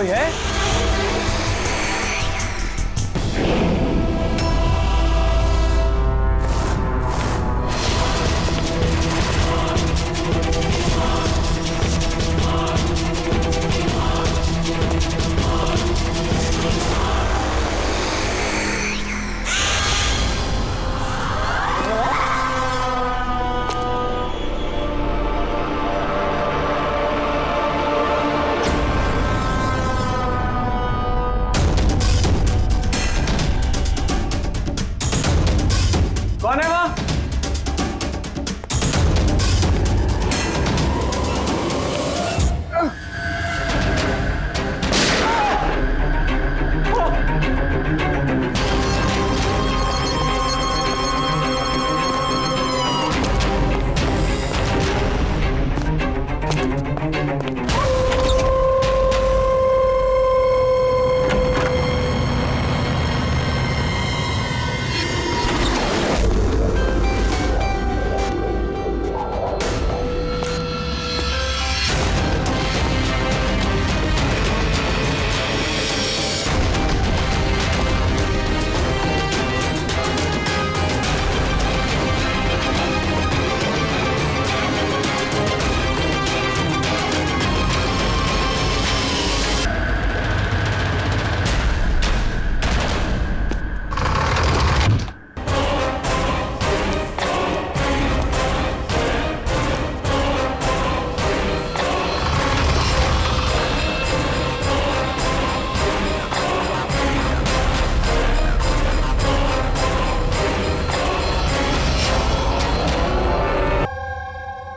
कोई है? कौन है वहां?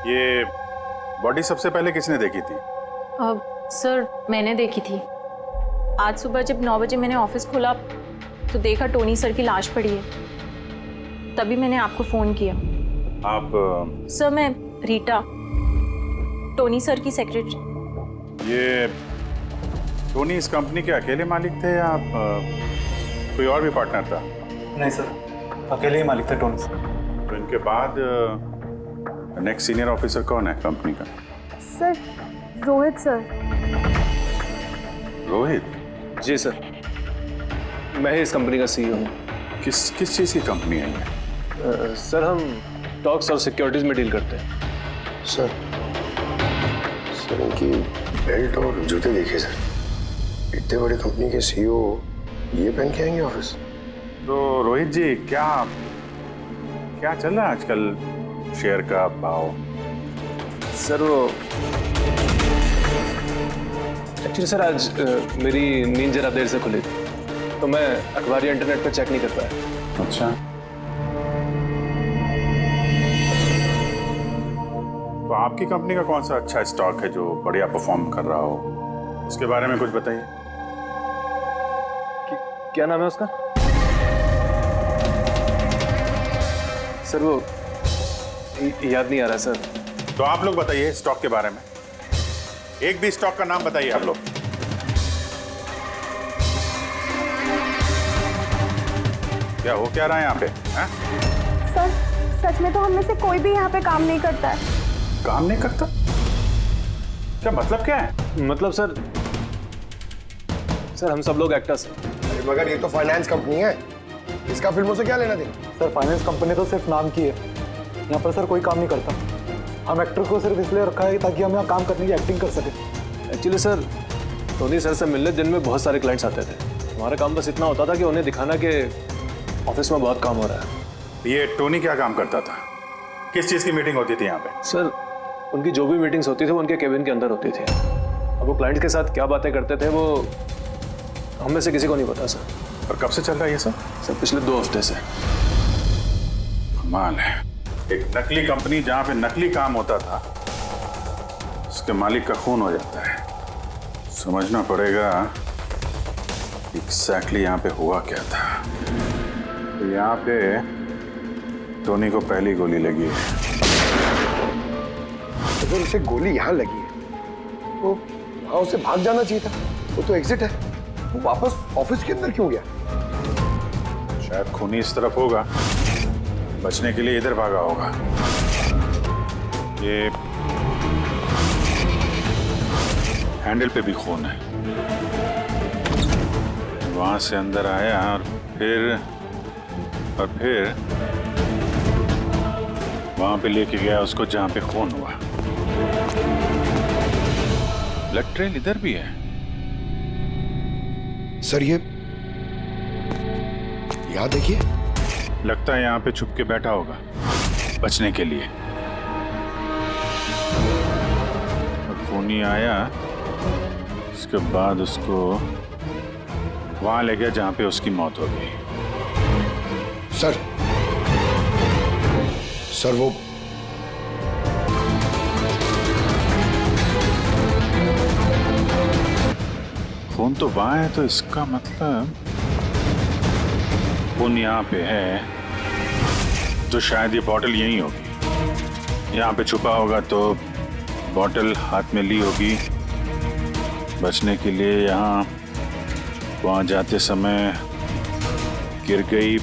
ये बॉडी सबसे पहले किसने देखी थी? सर मैंने देखी थी। आज सुबह जब 9 बजे मैंने ऑफिस खोला तो देखा टोनी सर की लाश पड़ी है। तभी मैंने आपको फ़ोन किया। आप सर मैं रीटा, टोनी सर की सेक्रेटरी। ये टोनी इस कंपनी के अकेले मालिक थे या आप कोई और भी पार्टनर था? नहीं सर, अकेले ही मालिक थे टोनी सर। तो इनके बाद नेक्स्ट सीनियर ऑफिसर कौन है कंपनी का? Sir Rohit sir. रोहित? जी सर, मैं ही इस कंपनी का सीईओ हूँ। किस चीज़ की कंपनी है ये? सर हम टॉक्स और सिक्योरिटीज में डील करते हैं। सर इनकी बेल्ट और जूते देखिए सर। इतने बड़ी कंपनी के सीईओ ये पहन के आएंगे ऑफिस? तो रोहित जी क्या चल रहा है आजकल शेयर का भाव? सर वो एक्चुअली सर आज मेरी नींद जरा देर से खुली थी तो मैं अखबार या इंटरनेट पर चेक नहीं कर पाया। अच्छा, तो आपकी कंपनी का कौन सा अच्छा स्टॉक है जो बढ़िया परफॉर्म कर रहा हो, उसके बारे में कुछ बताइए। क्या नाम है उसका? सर वो याद नहीं आ रहा सर। तो आप लोग बताइए स्टॉक के बारे में, एक भी स्टॉक का नाम बताइए आप लोग। क्या हो क्या रहा है यहाँ पे? सर सच में तो हम में से कोई भी यहाँ पे काम नहीं करता है। काम नहीं करता? क्या मतलब क्या है? मतलब सर हम सब लोग एक्टर्स हैं। अरे मगर ये तो फाइनेंस कंपनी है, इसका फिल्मों से क्या लेना देना? सर फाइनेंस कंपनी तो सिर्फ नाम की है, यहाँ पर सर कोई काम नहीं करता। हम एक्टर को सिर्फ इसलिए रखा है ताकि हम यहाँ काम करने की एक्टिंग कर सकें। एक्चुअली सर टोनी सर से मिलने दिन में बहुत सारे क्लाइंट्स आते थे। हमारा काम बस इतना होता था कि उन्हें दिखाना कि ऑफिस में बहुत काम हो रहा है। ये टोनी क्या काम करता था? किस चीज़ की मीटिंग होती थी यहाँ पे? सर उनकी जो भी मीटिंग्स होती थी वो उनके केबिन के अंदर होती थी। अब वो क्लाइंट्स के साथ क्या बातें करते थे वो हम में से किसी को नहीं पता सर। और कब से चल रहा है ये सब? सर पिछले 2 हफ्ते से। कमाल है, एक नकली कंपनी जहाँ पे नकली काम होता था उसके मालिक का खून हो जाता है। समझना पड़ेगा एग्जैक्टली यहाँ पे हुआ क्या था। तो यहाँ पे टोनी को पहली गोली लगी है। अगर उसे गोली यहाँ लगी है तो वहाँ उसे भाग जाना चाहिए था, वो तो एग्जिट है। वो वापस ऑफिस के अंदर क्यों गया? शायद खूनी इस तरफ होगा, बचने के लिए इधर भागा होगा। ये हैंडल पे भी खून है। वहां से अंदर आया और फिर वहां पे लेके गया उसको जहां पे खून हुआ। ब्लड ट्रेल इधर भी है। सर ये यहाँ देखिए। लगता है यहाँ पे छुप के बैठा होगा बचने के लिए। और खूनी आया, उसके बाद उसको वहां ले गया जहां पे उसकी मौत हो गई। सर वो खून तो वहां है, तो इसका मतलब खून यहाँ पे है, तो शायद ये बॉटल यहीं होगी। यहाँ पे छुपा होगा तो बॉटल हाथ में ली होगी बचने के लिए। यहाँ वहां जाते समय गिर गई।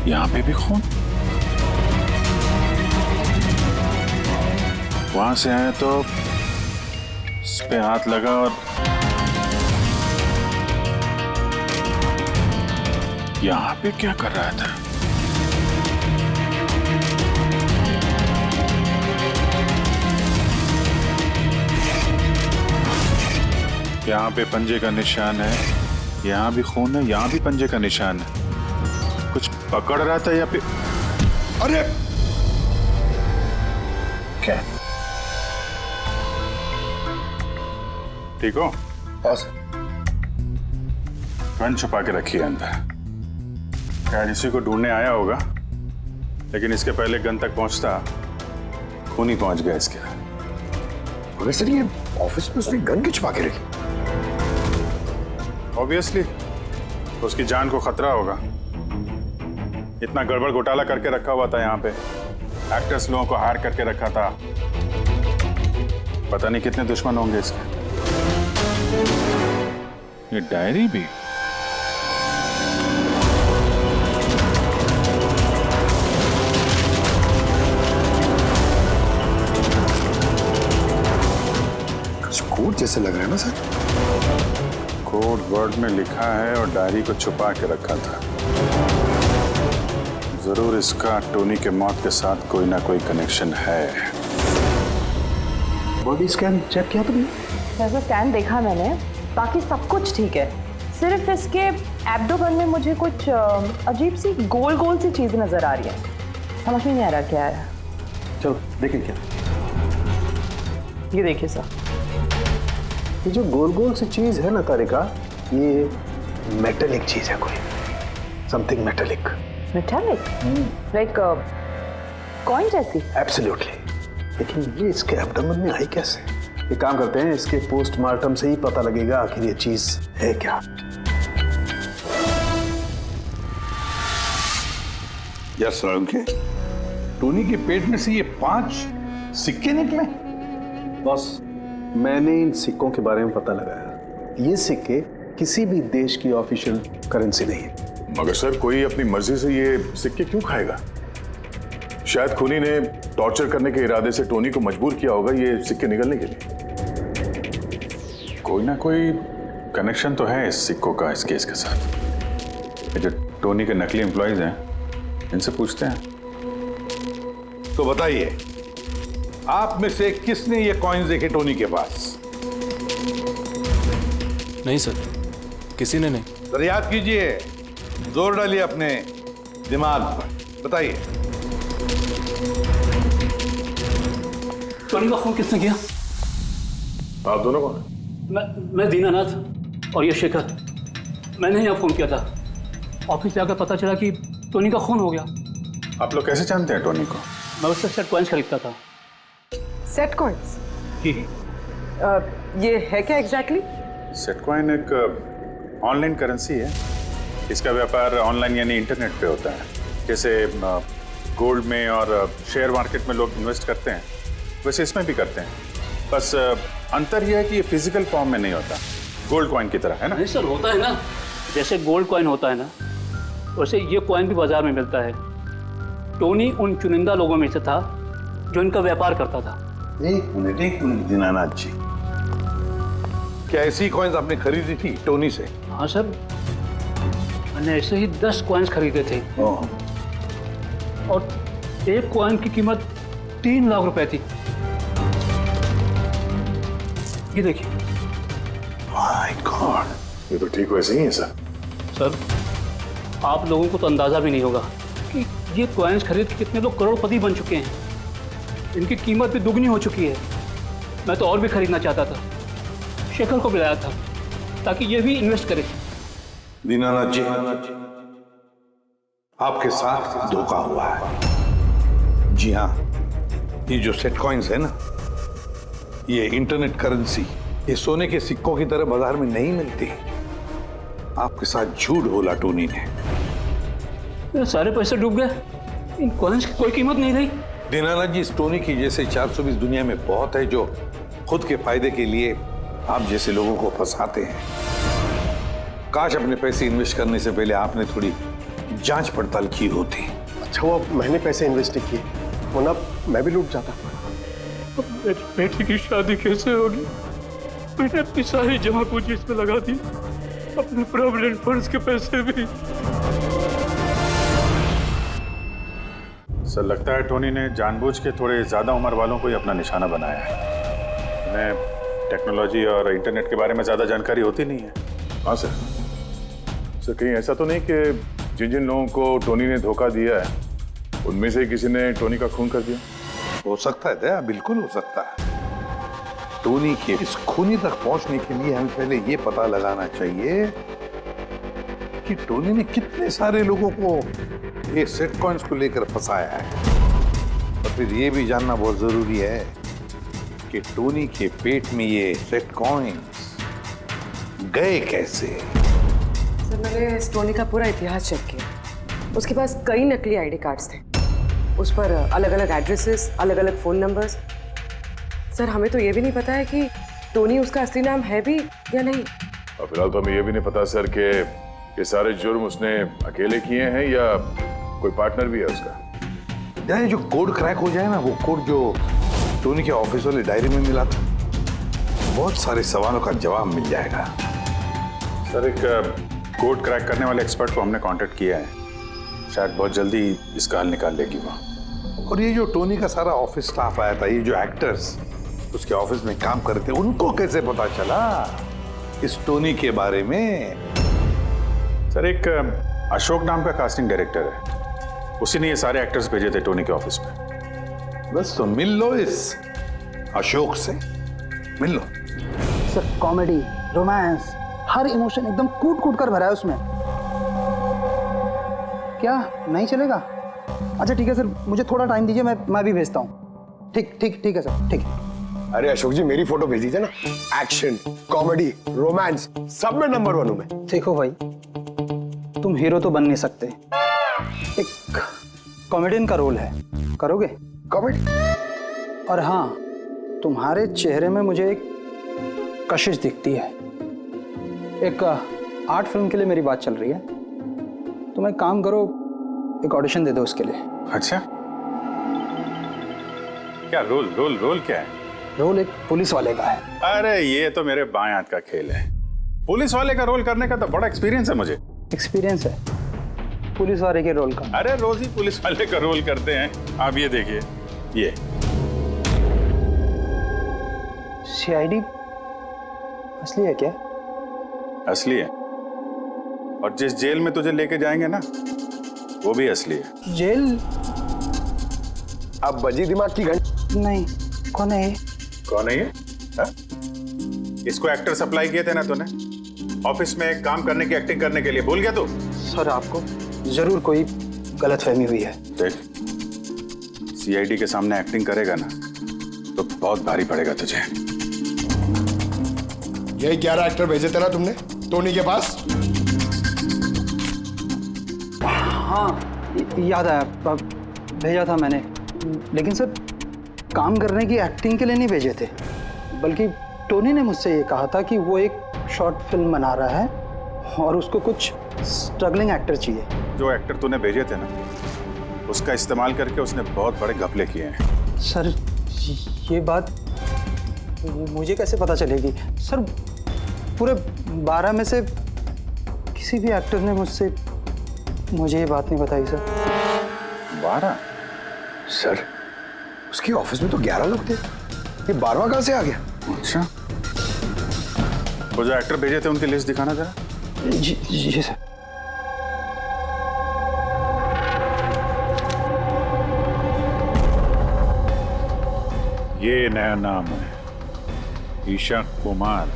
यहाँ पे भी खून। वहां से आया तो इस पे हाथ लगा और यहाँ पे क्या कर रहा था? यहाँ पे पंजे का निशान है, यहाँ भी खून है, यहाँ भी पंजे का निशान है। कुछ पकड़ रहा था या फिर? अरे क्या? ठीक हो? हाँ सर। गन छुपा के रखी है अंदर। शायद इसी को ढूंढने आया होगा, लेकिन इसके पहले गन तक पहुंचता खून ही पहुंच गया इसके। मगर सर ये ऑफिस में उसने गन क्यों छुपा के रखी? ऑब्वियसली उसकी जान को खतरा होगा। इतना गड़बड़ घोटाला करके रखा हुआ था यहाँ पे। एक्टर्स लोगों को हायर करके रखा था। पता नहीं कितने दुश्मन होंगे इसके। ये डायरी भी। कुछ कोड जैसे लग रहा है ना सर? कोड वर्ड में लिखा है और डायरी को छुपा के रखा था। जरूर इसका टोनी के मौत के साथ कोई ना कोई कनेक्शन है। बॉडी स्कैन चेक किया तुमने? वैसे स्कैन देखा मैंने, बाकी सब कुछ ठीक है। सिर्फ इसके एब्डोमेन में मुझे कुछ अजीब सी गोल गोल सी चीज नजर आ रही है। समझ में नहीं आ रहा क्या है। चलो देखें क्या। ये देखिए सर, ये जो गोल गोल सी चीज है ना तारिका, ये मेटेलिक चीज है कोई, something metallic. Metallic like coin जैसी। एब्सोल्युटली। लेकिन ये इसके एब्डोमेन में आई कैसे? एक काम करते हैं, इसके पोस्टमार्टम से ही पता लगेगा आखिर ये चीज है क्या। यस के टोनी के पेट में से ये 5 सिक्के निकले। बॉस, मैंने इन सिक्कों के बारे में पता लगाया। ये सिक्के किसी भी देश की ऑफिशियल करेंसी नहीं है। मगर सर कोई अपनी मर्जी से ये सिक्के क्यों खाएगा? शायद खूनी ने टॉर्चर करने के इरादे से टोनी को मजबूर किया होगा ये सिक्के निकलने के लिए। कोई ना कोई कनेक्शन तो है इस सिक्कों का इस केस के साथ। ये जो टोनी के नकली एम्प्लॉइज हैं, इनसे पूछते हैं। तो बताइए, आप में से किसने ये कॉइन्स देखे टोनी के पास? नहीं सर, किसी ने नहीं। तो याद कीजिए, जोर डालिए अपने दिमाग पर, बताइए। टोनी का फोन किसने किया? आप दोनों कौन? मैं दीनानाथ और ये शेखर। मैंने यहाँ फोन किया था। ऑफिस जाकर पता चला कि टोनी का खून हो गया। आप लोग कैसे जानते हैं टोनी को? मैं उससे सेट कॉइन्स खरीदता था। Set coins? जी। ये है क्या एग्जैक्टली? सेटकॉइन एक ऑनलाइन करेंसी है। इसका व्यापार ऑनलाइन यानी इंटरनेट पे होता है। जैसे गोल्ड में और शेयर मार्केट में लोग इन्वेस्ट करते हैं, वैसे इसमें भी करते हैं। बस अंतर यह है कि ये फिजिकल फॉर्म में नहीं होता, गोल्ड कॉइन की तरह, है ना? नहीं सर, होता है ना, जैसे गोल्ड कॉइन होता है ना, वैसे ये कॉइन भी बाजार में मिलता है। टोनी उन चुनिंदा लोगों में से था जो इनका व्यापार करता था। एक मिनट दीनानाथ जी, क्या ऐसी कॉइन्स आपने खरीदी थी टोनी से? हाँ सर, मैंने ऐसे ही 10 कॉइन्स खरीदे थे और एक कॉइन की कीमत 3 लाख रुपए थी। ये देखिए। माय गॉड, ये तो ठीक वैसे ही है सर। सर, आप लोगों को तो अंदाजा भी नहीं होगा कि ये कॉइन्स खरीद के कितने लोग करोड़पति बन चुके हैं। इनकी कीमत भी दुगनी हो चुकी है। मैं तो और भी खरीदना चाहता था, शेखर को बुलाया था ताकि ये भी इन्वेस्ट करे। दीनानाथ जी, आपके साथ धोखा हुआ है। जी हाँ, ये जो सेट कॉइन्स है ना, ये इंटरनेट करेंसी, ये सोने के सिक्कों की तरह बाजार में नहीं मिलती। आपके साथ झूठ बोला टोनी ने। मेरे सारे पैसे डूब गए, इन कॉइन्स की कोई कीमत नहीं रही। दीनानाथ जी, इस टोनी की जैसे 420 दुनिया में बहुत है जो खुद के फायदे के लिए आप जैसे लोगों को फंसाते हैं। काश अपने पैसे इन्वेस्ट करने से पहले आपने थोड़ी जांच पड़ताल की होती। अच्छा हुआ मैंने पैसे इन्वेस्ट किए, वरना मैं भी लूट जाता। अब मेरी बेटी की शादी कैसे होगी? मैंने अपनी सारी जमा पूंजी इसमें लगा दी, अपने प्रोविडेंट फंड्स के पैसे भी। सर, लगता है टोनी ने जानबूझ के थोड़े ज़्यादा उम्र वालों को ही अपना निशाना बनाया है। उन्हें टेक्नोलॉजी और इंटरनेट के बारे में ज़्यादा जानकारी होती नहीं है। हाँ सर। सर, कहीं ऐसा तो नहीं कि जिन जिन लोगों को टोनी ने धोखा दिया है उनमें से किसी ने टोनी का खून कर दिया? हो सकता है दया, बिल्कुल हो सकता है। टोनी के इस खूनी तक पहुंचने के लिए हमें पहले ये पता लगाना चाहिए कि टोनी ने कितने सारे लोगों को ये सेट कॉइन्स को लेकर फंसाया है। और फिर ये भी जानना बहुत जरूरी है कि टोनी के पेट में ये सेट कॉइन्स गए कैसे। सर, मैंने इस टोनी का पूरा इतिहास चेक किया। उसके पास कई नकली आईडी कार्ड्स थे, उस पर अलग अलग एड्रेसेस, अलग अलग फ़ोन नंबर्स। सर, हमें तो ये भी नहीं पता है कि टोनी उसका असली नाम है भी या नहीं। और फिलहाल तो हमें यह भी नहीं पता सर कि ये सारे जुर्म उसने अकेले किए हैं या कोई पार्टनर भी है उसका। यानी जो कोड क्रैक हो जाए ना, वो कोड जो टोनी के ऑफिस वाले डायरी में मिला था, बहुत सारे सवालों का जवाब मिल जाएगा। सर, एक कोड क्रैक करने वाले एक्सपर्ट को हमने कांटेक्ट किया है, शायद बहुत जल्दी इसका हल निकाल लेगी वो। और ये जो टोनी का सारा ऑफिस स्टाफ आया था, ये जो एक्टर्स उसके ऑफिस में काम करते, उनको कैसे पता चला इस टोनी के बारे में? सर, एक अशोक नाम का कास्टिंग डायरेक्टर है, उसी ने ये सारे एक्टर्स भेजे थे टोनी के ऑफिस में। बस तो मिल लो इस अशोक से, मिल लो। सर, कॉमेडी, रोमांस, हर इमोशन एकदम कूट कूट कर भरा है उसमें। क्या नहीं चलेगा? अच्छा ठीक है सर, मुझे थोड़ा टाइम दीजिए, मैं भी भेजता हूँ। ठीक है सर, ठीक है। अरे अशोक जी, मेरी फोटो भेज दीजिए ना। एक्शन, कॉमेडी, रोमांस, सब में नंबर 1 हूं मैं। देखो भाई, तुम हीरो तो बन नहीं सकते, एक कॉमेडियन का रोल है, करोगे? कॉमेडी? और हाँ, तुम्हारे चेहरे में मुझे एक कशिश दिखती है। एक आर्ट फिल्म के लिए मेरी बात चल रही है, तुम एक काम करो, एक ऑडिशन दे दो उसके लिए। अच्छा, क्या रोल क्या है? रोल एक पुलिस वाले का है। अरे ये तो मेरे बाएं हाथ का खेल है। पुलिस वाले का रोल करने का तो बड़ा एक्सपीरियंस है मुझे। एक्सपीरियंस है पुलिस वाले के रोल का? अरे रोज ही पुलिस वाले का रोल करते हैं। आप ये देखिए, ये सीआईडी असली है क्या? असली है, और जिस जेल में तुझे लेके जाएंगे ना, वो भी असली है। जेल? अब बजी दिमाग की घंटी। नहीं, कौन है ये? कौन है ये? हा? इसको एक्टर सप्लाई किए थे ना तूने, ऑफिस में काम करने की एक्टिंग करने के लिए, भूल गया तू? सर, आपको जरूर कोई गलतफहमी हुई है। देख, सीआईडी के सामने एक्टिंग करेगा ना तो बहुत भारी पड़ेगा तुझे। यही 11 एक्टर भेजे थे ना तुमने टोनी के पास? हाँ, याद आया, भेजा था मैंने। लेकिन सर, काम करने की एक्टिंग के लिए नहीं भेजे थे, बल्कि टोनी ने मुझसे ये कहा था कि वो एक शॉर्ट फिल्म बना रहा है और उसको कुछ स्ट्रगलिंग एक्टर चाहिए। जो एक्टर तूने भेजे थे ना, उसका इस्तेमाल करके उसने बहुत बड़े घपले किए हैं। सर, ये बात मुझे कैसे पता चलेगी? सर, पूरे 12 में से किसी भी एक्टर ने मुझे ये बात नहीं बताई सर। 12? सर उसकी ऑफिस में तो 11 लोग थे, ये 12वां कहां से आ गया? अच्छा, वो जो एक्टर भेजे थे उनकी लिस्ट दिखाना जरा। जी सर। ये नया नाम है, ईशा कुमार।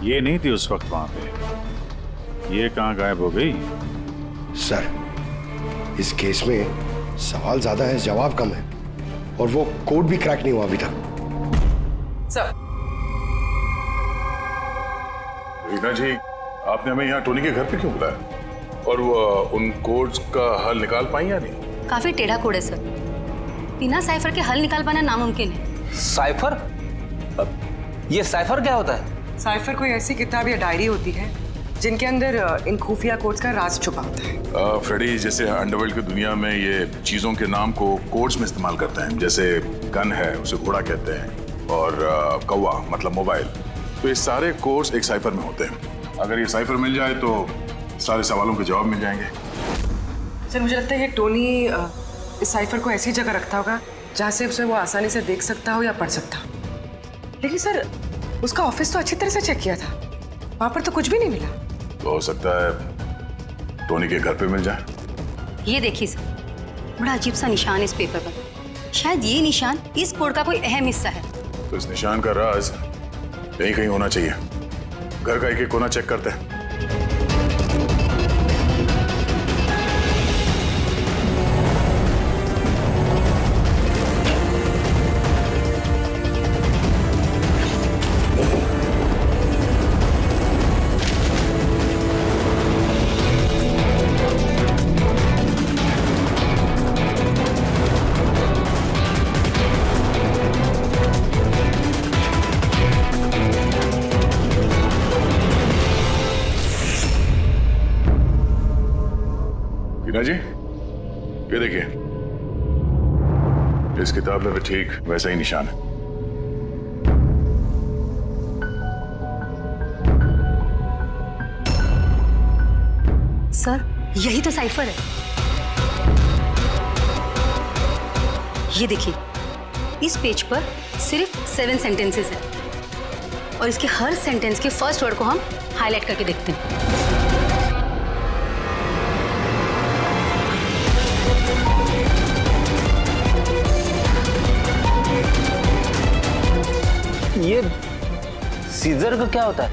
ये नहीं थी उस वक्त वहां पे। ये कहाँ गायब हो गई? सर इस केस में सवाल ज्यादा है, जवाब कम है, और वो कोड भी क्रैक नहीं हुआ अभी तक। सर रीना जी, आपने हमें यहाँ टोनी के घर पे क्यों बुलाया? और वो उन कोड्स का हल निकाल पाई या नहीं? काफी टेढ़ा कोड है सर, बिना साइफर के हल निकाल पाना नामुमकिन है। साइफर? ये साइफर क्या होता है? साइफर कोई ऐसी किताब या डायरी होती है जिनके अंदर इन खुफिया कोड्स का राज छुपा होता है। फ्रेडी, जैसे अंडरवर्ल्ड की दुनिया में ये चीजों के नाम को कोड्स में इस्तेमाल करते हैं। जैसे गन है, उसे घोड़ा कहते हैं, और कौवा मतलब मोबाइल। तो ये सारे कोड्स एक साइफर में होते हैं। अगर ये साइफर मिल जाए तो सारे सवालों के जवाब मिल जाएंगे। सर मुझे लगता है ये टोनी इस साइफर को ऐसी जगह रखता होगा जहाँ से उसे वो आसानी से देख सकता हो या पढ़ सकता हो। लेकिन सर उसका ऑफिस तो अच्छी तरह से चेक किया था, वहां पर तो कुछ भी नहीं मिला। तो हो सकता है टोनी के घर पे मिल जाए। ये देखिए सर, बड़ा अजीब सा निशान है इस पेपर पर। शायद ये निशान इस कोड का कोई अहम हिस्सा है। तो इस निशान का राज यहीं कहीं होना चाहिए। घर का एक कोना चेक करते हैं। रीना जी, ये देखिए, इस किताब में भी ठीक वैसा ही निशान है। सर यही तो साइफर है। ये देखिए, इस पेज पर सिर्फ 7 सेंटेंसेस है और इसके हर सेंटेंस के फर्स्ट वर्ड को हम हाईलाइट करके देखते हैं। ये सीजर का क्या होता है?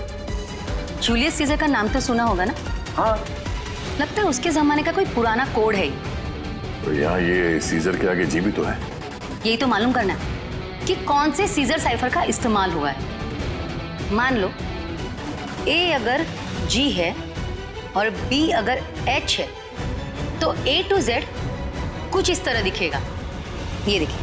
जूलियस सीजर का नाम तो सुना होगा ना? हाँ। लगता है उसके जमाने का कोई पुराना कोड है। तो यहाँ ये सीजर के आगे जी भी तो है। यही तो मालूम करना है कि कौन से सीजर साइफर का इस्तेमाल हुआ है। मान लो ए अगर जी है और बी अगर एच है तो ए टू जेड कुछ इस तरह दिखेगा। ये देखिए,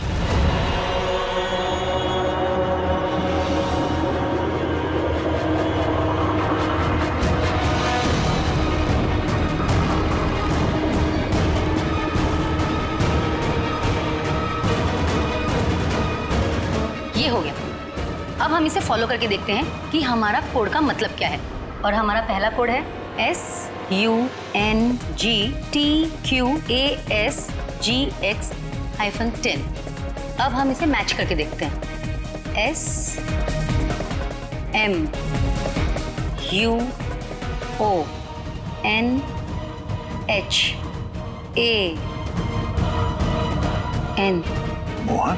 ये हो गया। अब हम इसे फॉलो करके देखते हैं कि हमारा कोड का मतलब क्या है। और हमारा पहला कोड है SUNGTQASGX-10। अब हम इसे मैच करके देखते हैं। SMUONHAN। मोहन?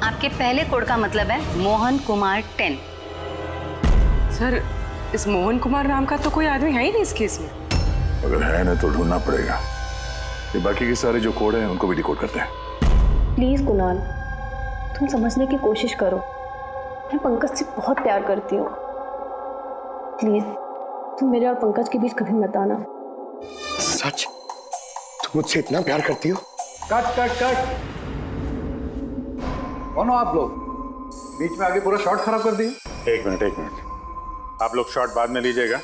आपके पहले कोड का मतलब है मोहन कुमार 10। सर इस मोहन कुमार नाम का तो कोई आदमी है ही नहीं इस केस में। अगर है ना तो ढूंढना पड़ेगा। ये बाकी के सारे जो कोड हैं उनको भी डिकोड करते हैं। प्लीज कुणाल, तुम समझने की कोशिश करो। मैं पंकज से बहुत प्यार करती हूँ। प्लीज तुम मेरे और पंकज के बीच कभी मत आना। सच? तुम मुझसे इतना प्यार करती हो? Cut cut cut. कौन हो आप लोग? बीच में आगे पूरा शॉट खराब कर दिए। एक मिनट। आप लोग शॉट बाद में लीजिएगा,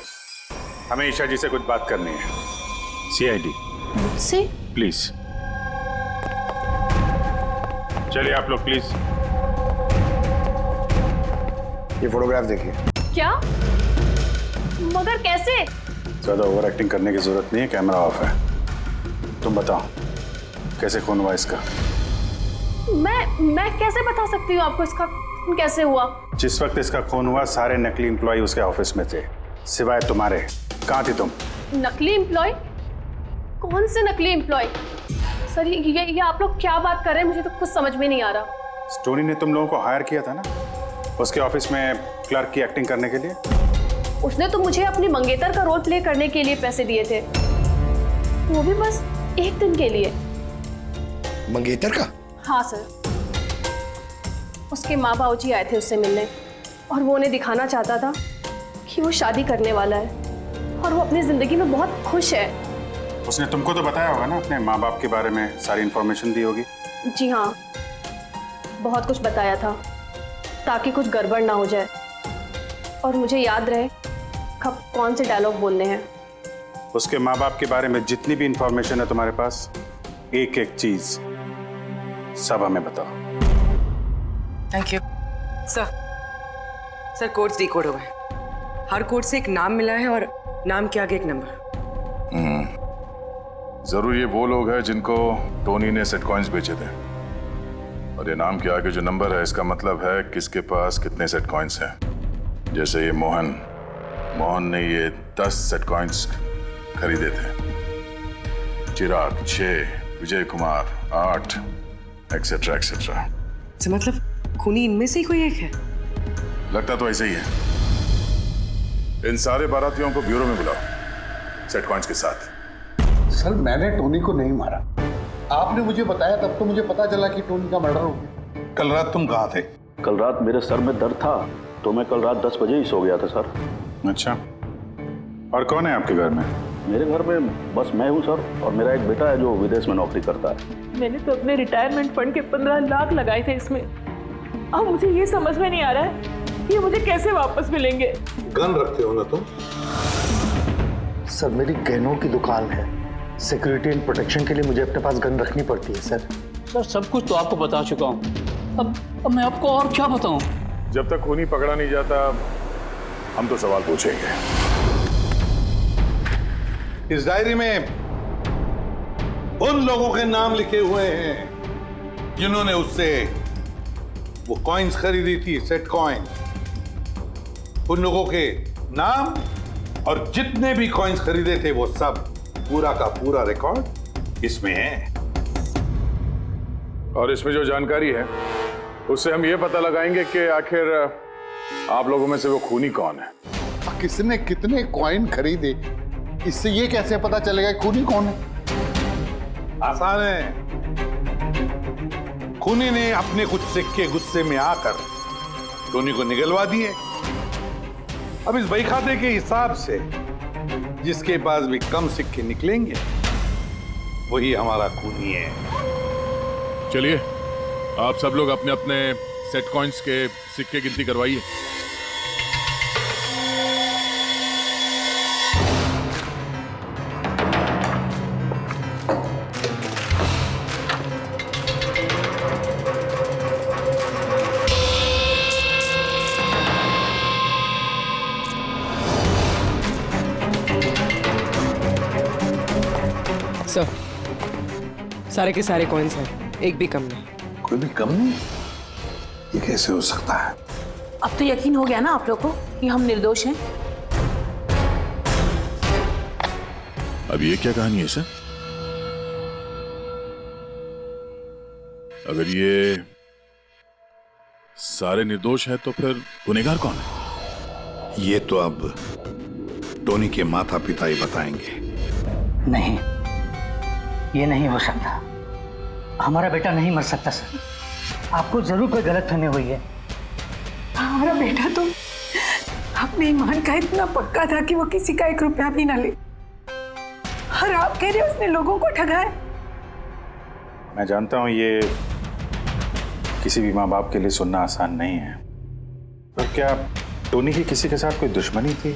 हमें ईशा जी से कुछ बात करनी है। CID मुझसे? प्लीज। चलिए आप लोग प्लीज। ये फोटोग्राफ देखिए। क्या? मगर कैसे? ज्यादा ओवर एक्टिंग करने की जरूरत नहीं है, कैमरा ऑफ है। तुम बताओ कैसे खून हुआ इसका? मैं कैसे बता सकती हूँ आपको इसका कैसे हुआ? जिस वक्त इसका खून हुआ सारे नकली एम्प्लॉय उसके ऑफिस में थे, सिवाय तुम्हारे। कहाँ थी तुम? नकली एम्प्लॉय? कौन से नकली एम्प्लॉय? सर ये आप लोग क्या बात कर रहे हैं? मुझे तो कुछ समझ में नहीं आ रहा। टोनी ने तुम लोगों को हायर किया था ना उसके ऑफिस में क्लर्क की एक्टिंग करने के लिए। उसने तो मुझे अपनी मंगेतर का रोल प्ले करने के लिए पैसे दिए थे, वो भी बस 1 दिन के लिए। मंगेतर का? हाँ सर, उसके माँ बाबूजी आए थे उससे मिलने और वो उन्हें दिखाना चाहता था कि वो शादी करने वाला है और वो अपनी जिंदगी में बहुत खुश है। उसने तुमको तो बताया होगा ना अपने माँ बाप के बारे में, सारी इंफॉर्मेशन दी होगी। जी हाँ, बहुत कुछ बताया था ताकि कुछ गड़बड़ ना हो जाए और मुझे याद रहे कब कौन से डायलॉग बोलने हैं। उसके माँ बाप के बारे में जितनी भी इंफॉर्मेशन है तुम्हारे पास, एक एक चीज सब हमें बताओ। Thank you sir. Codes decode हो गए। हर कोड से एक नाम मिला है और नाम के आगे एक नंबर। जरूर ये वो लोग हैं जिनको टोनी ने सेट कॉइन्स बेचे थे, और ये नाम के आगे जो नंबर है इसका मतलब है किसके पास कितने सेट कॉइन्स हैं। जैसे ये मोहन ने ये 10 सेट कॉइन्स खरीदे थे, चिराग 6, विजय कुमार 8, एक्सेट्रा एक्सेट्रा। तो मतलब खूनी इनमें से ही कोई एक है? लगता तो ऐसे ही है। इन सारे बारातियों को ब्यूरो में बुलाओ सेट कॉइन्स के साथ। सर मैंने टोनी को नहीं मारा, आपने मुझे बताया तब तो मुझे पता चला कि टोनी का मर्डर हो गया। कल रात तुम कहाँ थे? कल रात मेरे सर में दर्द था तो मैं कल रात 10 बजे ही सो गया था सर। अच्छा, और कौन है आपके घर में? मेरे घर में बस मैं हूँ सर, और मेरा एक बेटा है जो विदेश में नौकरी करता है। मैंने तो अपने रिटायरमेंट फंड के 15 लाख लगाए थे इसमें। अब मुझे ये समझ में नहीं आ रहा है ये मुझे कैसे वापस मिलेंगे। गन रखते हो ना तुम? सर मेरी गहनों की दुकान है, सिक्योरिटी एंड प्रोटेक्शन के लिए मुझे अपने पास गन रखनी पड़ती है सर। सर सब कुछ तो आपको बता चुका हूँ, अब मैं आपको और क्या बताऊँ? जब तक खूनी पकड़ा नहीं जाता हम तो सवाल पूछेंगे। इस डायरी में उन लोगों के नाम लिखे हुए हैं जिन्होंने उससे वो कॉइन्स खरीदी थी, सेट कॉइन। उन लोगों के नाम और जितने भी कॉइन्स खरीदे थे वो सब, पूरा का पूरा रिकॉर्ड इसमें है। और इसमें जो जानकारी है उससे हम ये पता लगाएंगे कि आखिर आप लोगों में से वो खूनी कौन है। किसने कितने कॉइन खरीदे, इससे ये कैसे पता चलेगा खूनी कौन है? आसान है। खूनी ने अपने कुछ सिक्के गुस्से में आकर टोनी को निगलवा दिए। अब इस बही खाते के हिसाब से जिसके पास भी कम सिक्के निकलेंगे वही हमारा खूनी है। चलिए आप सब लोग अपने अपने सेट कॉइन्स के सिक्के गिनती करवाइए। सर सारे के सारे कॉइन्स हैं, एक भी कम नहीं। कोई भी कम नहीं? ये कैसे हो सकता है? अब तो यकीन हो गया ना आप लोग को कि हम निर्दोष हैं। अब ये क्या कहानी है सर? अगर ये सारे निर्दोष हैं तो फिर गुनहगार कौन है? ये तो अब टोनी के माता पिता ही बताएंगे। नहीं, ये नहीं हो सकता। हमारा बेटा नहीं मर सकता सर, आपको जरूर कोई गलतफहमी हुई है। हमारा बेटा तो अपने ईमान का इतना पक्का था कि वो किसी का 1 रुपया भी ना ले, और आप कह रहे हो उसने लोगों को ठगाया। मैं जानता हूं ये किसी भी माँ बाप के लिए सुनना आसान नहीं है, पर क्या टोनी की किसी के साथ कोई दुश्मनी थी?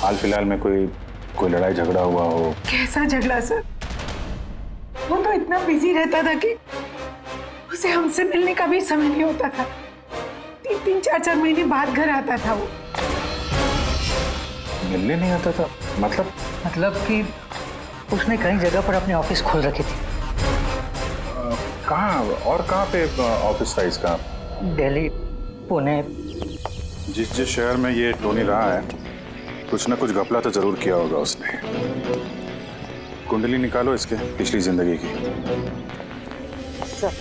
हाल फिलहाल में कोई लड़ाई झगड़ा हुआ हो? कैसा झगड़ा सर? वो तो इतना बिजी रहता था कि उसे हमसे मिलने का भी समय नहीं होता था। 3-3, 4-4 महीने बाद घर आता था वो। मिलने नहीं आता था मतलब कि उसने कई जगह पर अपने ऑफिस खोल रखे थे। कहाँ पे ऑफिस था इसका? दिल्ली, पुणे। जिस शहर में ये टोनी रहा है, कुछ ना कुछ घपला तो जरूर किया होगा उसने। कुंडली निकालो इसके पिछली जिंदगी की। सर,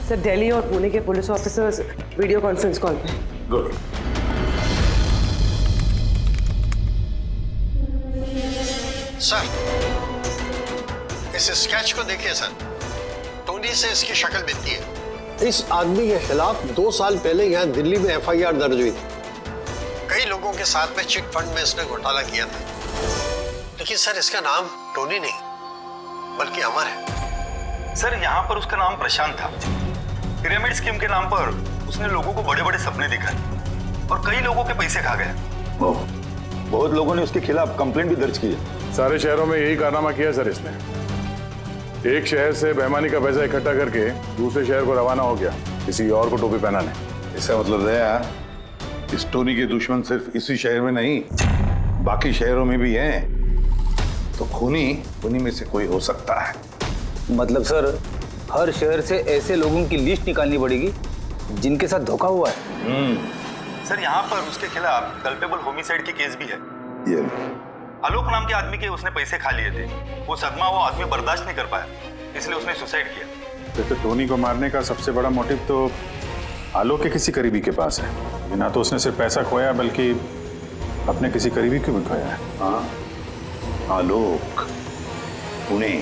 सर दिल्ली और पुणे के police officers video conference call पे। गुड। सर, इस स्केच को देखिए सर। टोनी से इसकी शक्ल मिलती है। इस आदमी के खिलाफ 2 साल पहले यहाँ दिल्ली में FIR दर्ज हुई थी। कई लोगों के साथ में चिट फंड में इसने घोटाला किया था। लेकिन सर, इसका नाम टोनी नहीं बल्कि अमर है। सर, यहाँ पर उसका नाम प्रशांत था। पिरामिड स्कीम के नाम पर उसने लोगों को बड़े बड़े सपने दिखाए और कई लोगों के पैसे खा गए। बहुत लोगों ने उसके खिलाफ कंप्लेंट भी दर्ज की है। सारे शहरों में यही कारनामा किया सर इसने। एक शहर से बेईमानी का पैसा इकट्ठा करके दूसरे शहर को रवाना हो गया किसी और को टोपी पहनाने। इसका मतलब है इस टोनी के दुश्मन सिर्फ इसी शहर में नहीं, बाकी शहरों में भी हैं। तो खूनी में से कोई हो सकता है। मतलब सर, हर शहर से ऐसे लोगों की लिस्ट निकालनी पड़ेगी जिनके साथ धोखा हुआ है। सर, यहाँ पर उसके खिलाफ कल्पेबल होमिसाइड की केस भी है। ये आलोक नाम के आदमी के उसने पैसे खा लिए थे। वो सदमा वो आदमी बर्दाश्त नहीं कर पाया, इसलिए उसने सुसाइड किया। तो टोनी को मारने का सबसे बड़ा मोटिव तो आलोक के किसी करीबी के पास है। ना तो उसने सिर्फ पैसा खोया बल्कि अपने किसी करीबी को भी खोया है। हाँ, आलोक, पुणे।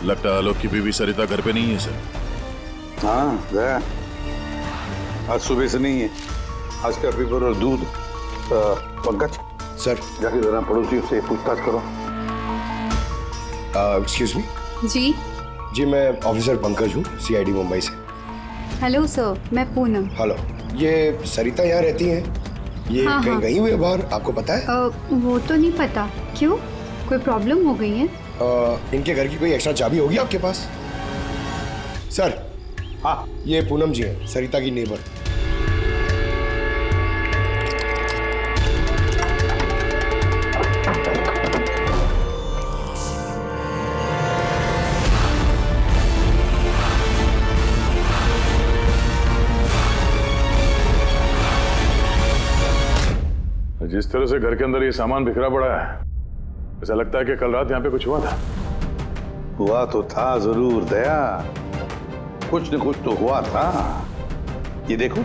लगता है आलोक की बीवी सरिता घर पे नहीं है सर। हाँ, गया। आज सुबह से नहीं है। आज का पेपर और दूध। पंकज सर, जाके जरा पड़ोसियों से पूछताछ करो। Excuse me. जी, मैं ऑफिसर पंकज हूँ, CID मुंबई से। हेलो सर, मैं पूनम। हेलो, ये सरिता यहाँ रहती हैं? ये हाँ, कहीं हाँ। गई हुई है बाहर, आपको पता है? वो तो नहीं पता। क्यों, कोई प्रॉब्लम हो गई है? इनके घर की कोई एक्स्ट्रा चाबी होगी आपके पास? सर, हाँ, ये पूनम जी हैं, सरिता की नेबर। जिस तरह से घर के अंदर ये सामान बिखरा पड़ा है, ऐसा लगता है कि कल रात यहाँ पे कुछ हुआ था। हुआ तो था जरूर दया, कुछ न कुछ तो हुआ था। ये देखो,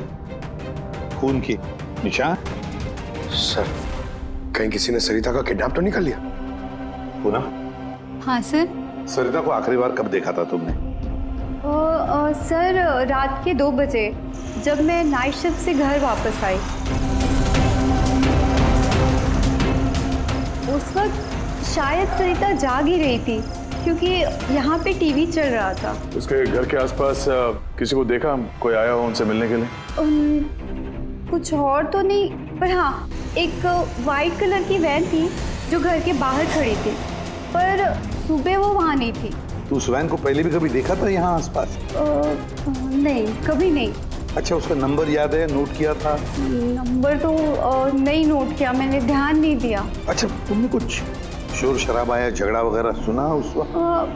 खून के निशान। सर, कहीं किसी ने सरिता का किडनैप तो नहीं कर लिया? पूनम, हाँ सर। सरिता को आखिरी बार कब देखा था तुमने? सर, रात के 2 बजे, जब मैं नाइट शिफ्ट से घर वापस आई। उस वक्त शायद सरिता जाग ही रही थी, क्योंकि यहाँ पे टीवी चल रहा था। उसके घर के आसपास किसी को देखा, कोई आया हो उनसे मिलने के लिए? कुछ और तो नहीं, पर हाँ, एक वाइट कलर की वैन थी जो घर के बाहर खड़ी थी, पर सुबह वो वहाँ नहीं थी। तो उस वैन को पहले भी कभी देखा था यहाँ आसपास? नहीं, कभी नहीं। अच्छा, उसका नंबर याद है, नोट किया था? नंबर तो नहीं नोट किया, मैंने ध्यान नहीं दिया। अच्छा, तुमने कुछ शोर शराबा या झगड़ा वगैरह सुना उस वक्त?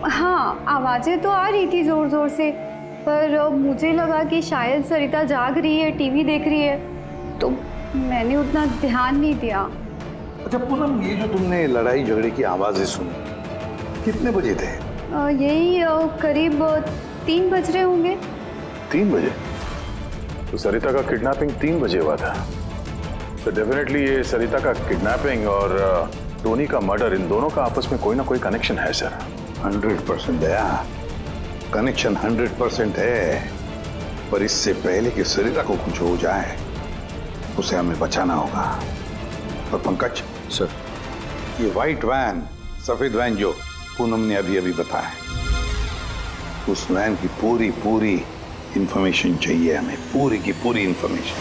हाँ, आवाजें तो आ रही थी जोर जोर से, पर मुझे लगा कि शायद सरिता जाग रही है, टीवी देख रही है, तो मैंने उतना ध्यान नहीं दिया। अच्छा पूनम, ये जो तुमने लड़ाई झगड़े की आवाजें सुनी, कितने बजे थे? यही करीब 3 बज रहे होंगे। 3 बजे? तो सरिता का किडनैपिंग 3 बजे हुआ था। तो डेफिनेटली ये सरिता का किडनैपिंग और टोनी का मर्डर, इन दोनों का आपस में कोई ना कोई कनेक्शन है सर। 100% दया, कनेक्शन 100% है। पर इससे पहले कि सरिता को कुछ हो जाए उसे हमें बचाना होगा। और पंकज सर, ये व्हाइट वैन, सफेद वैन जो पूनम ने अभी अभी बताया, उस वैन की पूरी इंफॉर्मेशन चाहिए हमें, पूरी की पूरी इंफॉर्मेशन।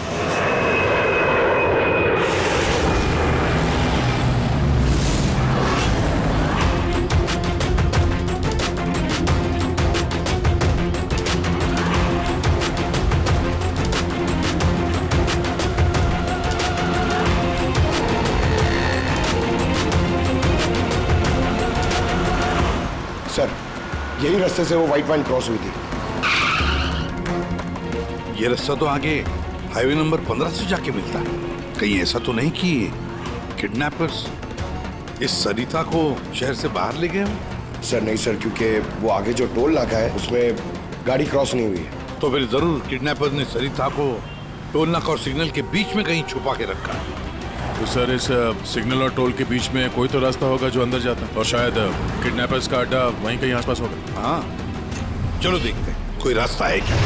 सर, यही रास्ते से वो व्हाइट वैन क्रॉस हुई थी। ये रास्ता तो आगे हाईवे नंबर 15 से जाके मिलता है। कहीं ऐसा तो नहीं कि किडनैपर्स इस सरिता को शहर से बाहर ले गए हो? सर नहीं सर, क्योंकि वो आगे जो टोल नाका है उसमें गाड़ी क्रॉस नहीं हुई है। तो फिर जरूर किडनैपर्स ने सरिता को टोल नाका और सिग्नल के बीच में कहीं छुपा के रखा है। तो सर, इस सिग्नल और टोल के बीच में कोई तो रास्ता होगा जो अंदर जाता है, और शायद किडनैपर्स का अड्डा वहीं कहीं आसपास होगा। हाँ, चलो देखते हैं कोई रास्ता है क्या।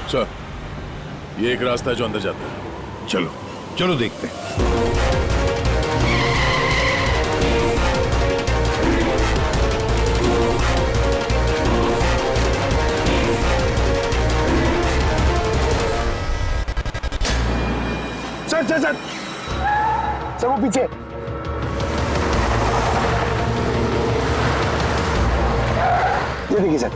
सर, ये एक रास्ता है जो अंदर जाता है। चलो चलो देखते हैं। सर वो पीछे। ये देखिए sir.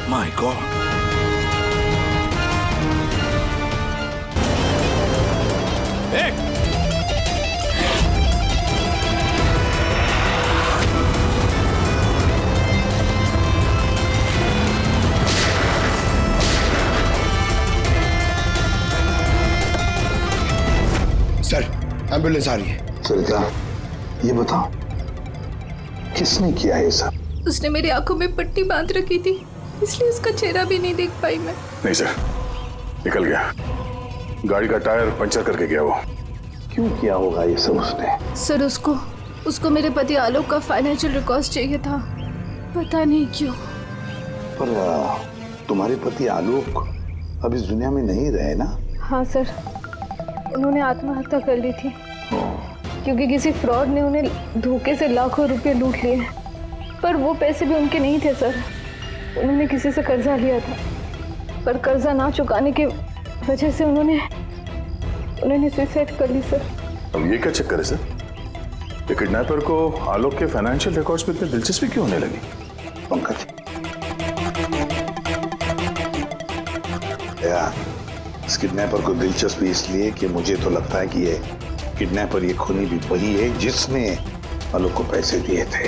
My God. Hey! Sir, ambulance आ रही है। सरिता, ये बताओ किसने किया ये सब? उसने मेरी आंखों में पट्टी बांध रखी थी, इसलिए उसका चेहरा भी नहीं देख पाई मैं। नहीं सर, निकल गया। गाड़ी का टायर पंचर करके गया वो। क्यों किया होगा ये सब उसने? सर, उसको मेरे पति आलोक का फाइनेंशियल रिकॉर्ड चाहिए था, पता नहीं क्यों। पर तुम्हारे पति आलोक अब इस दुनिया में नहीं रहे ना? हाँ सर, उन्होंने आत्महत्या कर ली थी क्योंकि किसी फ्रॉड ने उन्हें धोखे से लाखों रुपए लूट लिए। पर वो पैसे भी उनके नहीं थे सर, उन्होंने किसी से कर्जा लिया था, पर कर्जा ना चुकाने की वजह से उन्होंने सुसाइड कर ली सर। अब ये क्या चक्कर है सर? ये किडनैपर को आलोक के फाइनेंशियल रिकॉर्ड्स में इतनी दिलचस्पी क्यों होने लगी? पंकज, यार, इस किडनैपर को दिलचस्पी इसलिए कि मुझे तो लगता है कि ये किडनैपर, ये खूनी भी वही है जिसने आलोक को पैसे दिए थे।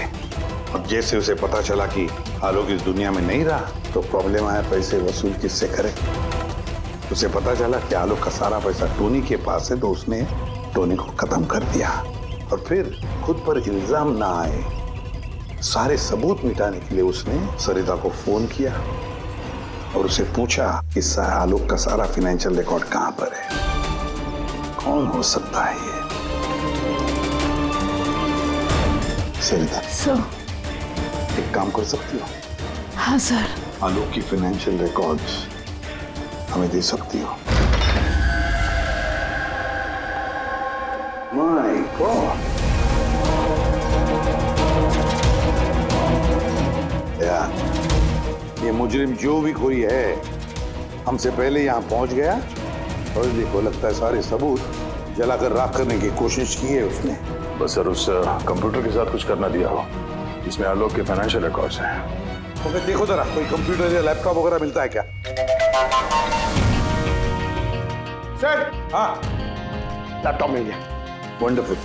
अब जैसे उसे पता चला कि आलोक इस दुनिया में नहीं रहा तो प्रॉब्लम आया, पैसे वसूल किससे करे। उसे पता चला कि आलोक का सारा पैसा टोनी के पास है, तो उसने टोनी को खत्म कर दिया और फिर खुद पर इल्जाम ना आए सारे सबूत मिटाने के लिए उसने सरिता को फोन किया और उसे पूछा कि आलोक का सारा फाइनेंशियल रिकॉर्ड कहां पर है। कौन हो सकता है ये? सरिता सर, एक काम कर सकती हो? हाँ सर। आलोक की फाइनेंशियल रिकॉर्ड्स हमें दे सकती हो? माय गॉड यार, ये मुजरिम जो भी कोई है हमसे पहले यहाँ पहुंच गया और देखो लगता है सारे सबूत जलाकर राख करने की कोशिश की है उसने। बस सर, उस कंप्यूटर के साथ कुछ करना दिया हो जिसमें आलोक के फाइनेंशियल रिकॉर्ड्स हैं। तो फिर देखो जरा, कोई कंप्यूटर या लैपटॉप वगैरह मिलता है क्या? सर, हाँ लैपटॉप मिल गया। वंडरफुल।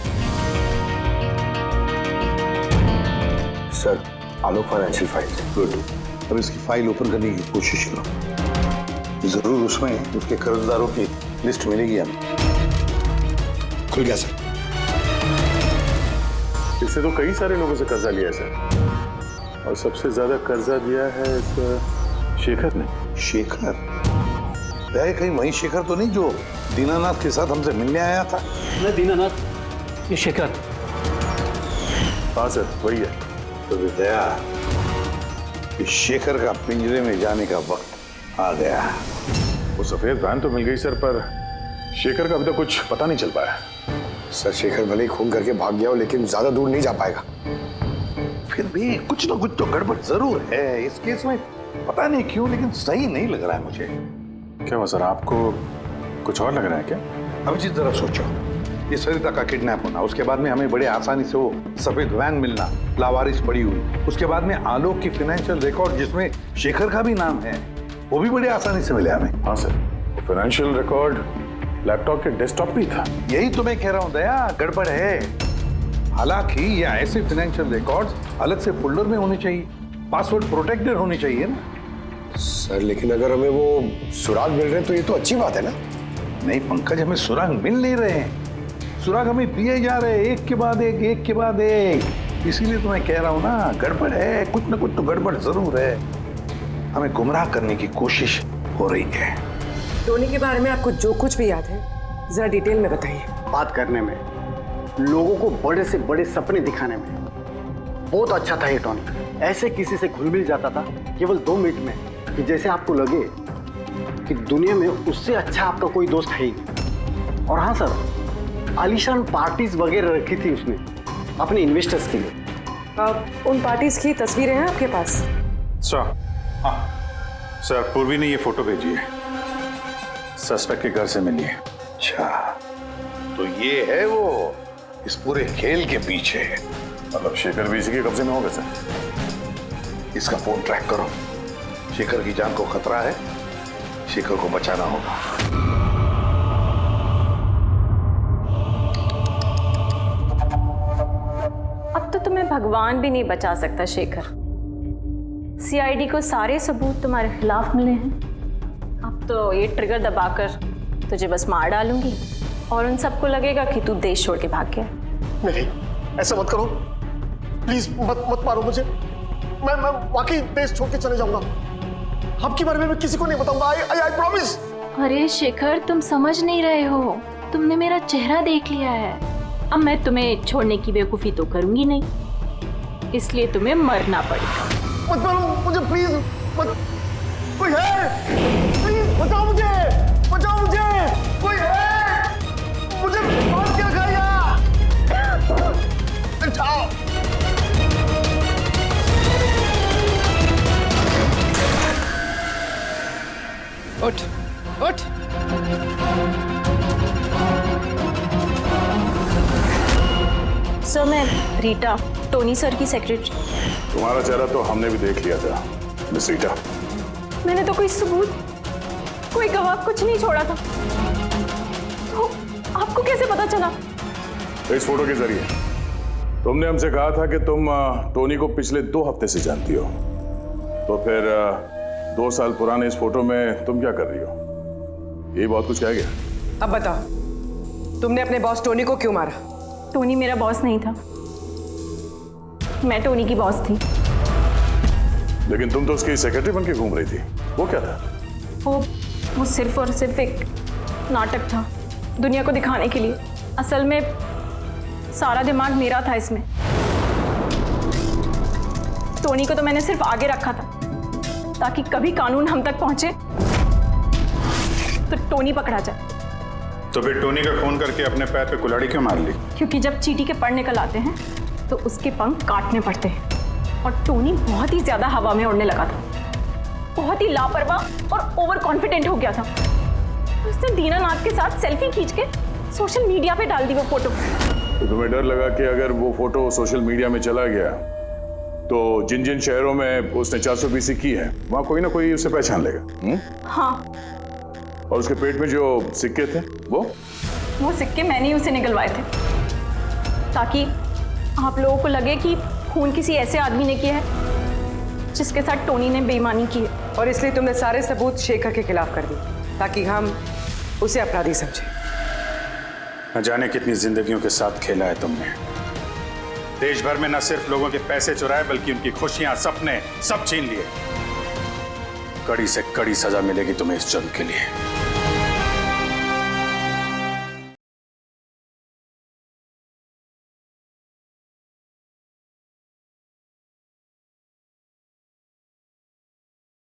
सर, आलोक फाइनेंशियल फाइल। गुड। अब इसकी फाइल ओपन करने की कोशिश करो। जरूर उसमें उसके कर्जदारों की लिस्ट मिलेगी हमें। खुल गया सर। इससे तो कई सारे लोगों से कर्जा लिया है सर, और सबसे ज्यादा कर्जा दिया है इस शेखर ने। शेखर? कहीं वही शेखर तो नहीं जो दीनानाथ के साथ हमसे मिलने आया था? मैं दीनानाथ, ये शेखर। हाँ सर, वही है। तो विद्या, इस शेखर का पिंजरे में जाने का वक्त आ गया। वो सफेद वैन तो मिल गई सर, पर शेखर का अभी तक कुछ पता नहीं चल पाया। सर, शेखर भले ही खून करके भाग गया हो, लेकिन ज्यादा दूर नहीं जा पाएगा। फिर भी कुछ ना कुछ तो गड़बड़ जरूर है इस केस में। पता नहीं क्यों, लेकिन सही नहीं लग रहा है मुझे। क्या हुआ सर, आपको कुछ और लग रहा है क्या? अब जिस तरह सोचो, ये सरिता का किडनैप होना, उसके बाद में हमें बड़े आसानी से वो सफेद वैन मिलना, लावारिस पड़ी हुई, उसके बाद में आलोक की फाइनेंशियल रिकॉर्ड जिसमें शेखर का भी नाम है, वो भी बड़े आसानी से मिले हमें। हाँ सर, फाइनेंशियल रिकॉर्ड लैपटॉप के डेस्कटॉप पे था। यही तो मैं कह रहा हूँ दया, गड़बड़ है। हालांकि ये ऐसे फाइनेंशियल रिकॉर्ड्स अलग से फोल्डर में होने चाहिए, पासवर्ड प्रोटेक्टेड होनी चाहिए ना। सर, लेकिन अगर हमें वो सुराग मिल रहे हैं तो ये तो अच्छी बात है ना। नहीं पंकज, हमें सुराग मिल नहीं रहे हैं, सुराग हमें दिए जा रहे हैं एक के बाद एक, एक के बाद एक। इसीलिए तो मैं कह रहा हूँ ना, गड़बड़ है, कुछ ना कुछ तो गड़बड़ जरूर है। हमें गुमराह करने की कोशिश हो रही है। टोनी के बारे में आपको जो कुछ भी याद है, जरा डिटेल में बताइए। बात करने में, लोगों को बड़े से बड़े सपने दिखाने में बहुत अच्छा था ये टोनी। ऐसे किसी से घुल मिल जाता था केवल 2 मिनट में कि जैसे आपको लगे कि दुनिया में उससे अच्छा आपका कोई दोस्त है ही नहीं। और हाँ सर, आलीशान पार्टीज वगैरह रखी थी उसने अपने इन्वेस्टर्स के लिए। उन पार्टीज की तस्वीरें हैं आपके पास? सर, हाँ सर, पूर्वी ने ये फोटो भेजी है, सस्पेक्ट के घर से मिली है। अच्छा, तो ये है वो इस पूरे खेल के पीछे। मतलब शेखर भी इसी के कब्जे में होगा सर? इसका फोन ट्रैक करो। शेखर की जान को खतरा है, शेखर को बचाना होगा। अब तो तुम्हें भगवान भी नहीं बचा सकता शेखर। सीआईडी को सारे सबूत तुम्हारे खिलाफ मिले हैं। अब तो ये ट्रिगर दबाकर तुझे बस मार डालूंगी और उन सबको लगेगा कि तू देश छोड़ के भाग गया। नहीं, ऐसा मत करो प्लीज, मत मारो मुझे। मैं वाकई देश छोड़ के चले जाऊंगा। आपके बारे में मैं किसी को नहीं बताऊंगा। I promise. अरे शेखर, तुम समझ नहीं रहे हो, तुमने मेरा चेहरा देख लिया है। अब मैं तुम्हें छोड़ने की बेवकूफ़ी तो करूंगी नहीं, इसलिए तुम्हें मरना पड़ेगा। मत मारो मुझे प्लीज, मत। कोई है? प्लीज बचाओ मुझे, बचाओ मुझे, कोई है? मुझे मार के रखा यार। बचाओ। उठ, उठ। सर, मैं रीटा, टोनी सर की सेक्रेटरी। तुम्हारा चेहरा तो हमने भी देख लिया था मिस रीटा। मैंने तो कोई सबूत, कोई गवाह कुछ नहीं छोड़ा था। तो आपको कैसे पता चला? इस फोटो के जरिए। तुमने हमसे कहा था कि तुम टोनी को पिछले 2 हफ्ते से जानती हो, तो फिर 2 साल पुराने इस फोटो में तुम क्या कर रही हो? ये बहुत कुछ कह गया। अब बताओ, तुमने अपने बॉस टोनी को क्यों मारा? टोनी मेरा बॉस नहीं था, मैं टोनी की बॉस थी। लेकिन तुम तो उसकी सेक्रेटरी बन के घूम रही थी, वो क्या था? वो सिर्फ और सिर्फ एक नाटक था, दुनिया को दिखाने के लिए। असल में सारा दिमाग मेरा था इसमें। टोनी को तो मैंने सिर्फ आगे रखा था ताकि कभी कानून हम तक पहुंचे तो टोनी पकड़ा जाए। तो फिर टोनी का फोन करके अपने पैर पे कुल्हाड़ी क्यों मार ली? क्योंकि जब चींटी के पर निकल आते हैं तो उसके पंख काटने पड़ते हैं, और टोनी बहुत ही ज्यादा हवा में उड़ने लगा था, बहुत ही लापरवाह और ओवर कॉन्फिडेंट हो गया था। उसने दीनानाथ के साथ सेल्फी खींच के सोशल मीडिया पे डाल दी वो फोटो। तो तुम्हें डर लगा कि अगर वो फोटो सोशल मीडिया में चला गया तो जिन जिन शहरों में उसने 420 की है वहां कोई ना कोई उसे पहचान लेगा। हाँ। और उसके पेट में जो सिक्के थे वो वो सिक्के मैंने ही उसे निकलवाए थे, ताकि आप लोगों को लगे कि खून किसी ऐसे आदमी ने किया है जिसके साथ टोनी ने बेईमानी की है। और इसलिए तुमने सारे सबूत शेखर के खिलाफ कर दिए ताकि हम उसे अपराधी समझें। न जाने कितनी जिंदगियों के साथ खेला है तुमने। देश भर में न सिर्फ लोगों के पैसे चुराए बल्कि उनकी खुशियां, सपने सब छीन लिए। कड़ी से कड़ी सजा मिलेगी तुम्हें इस जुर्म के लिए।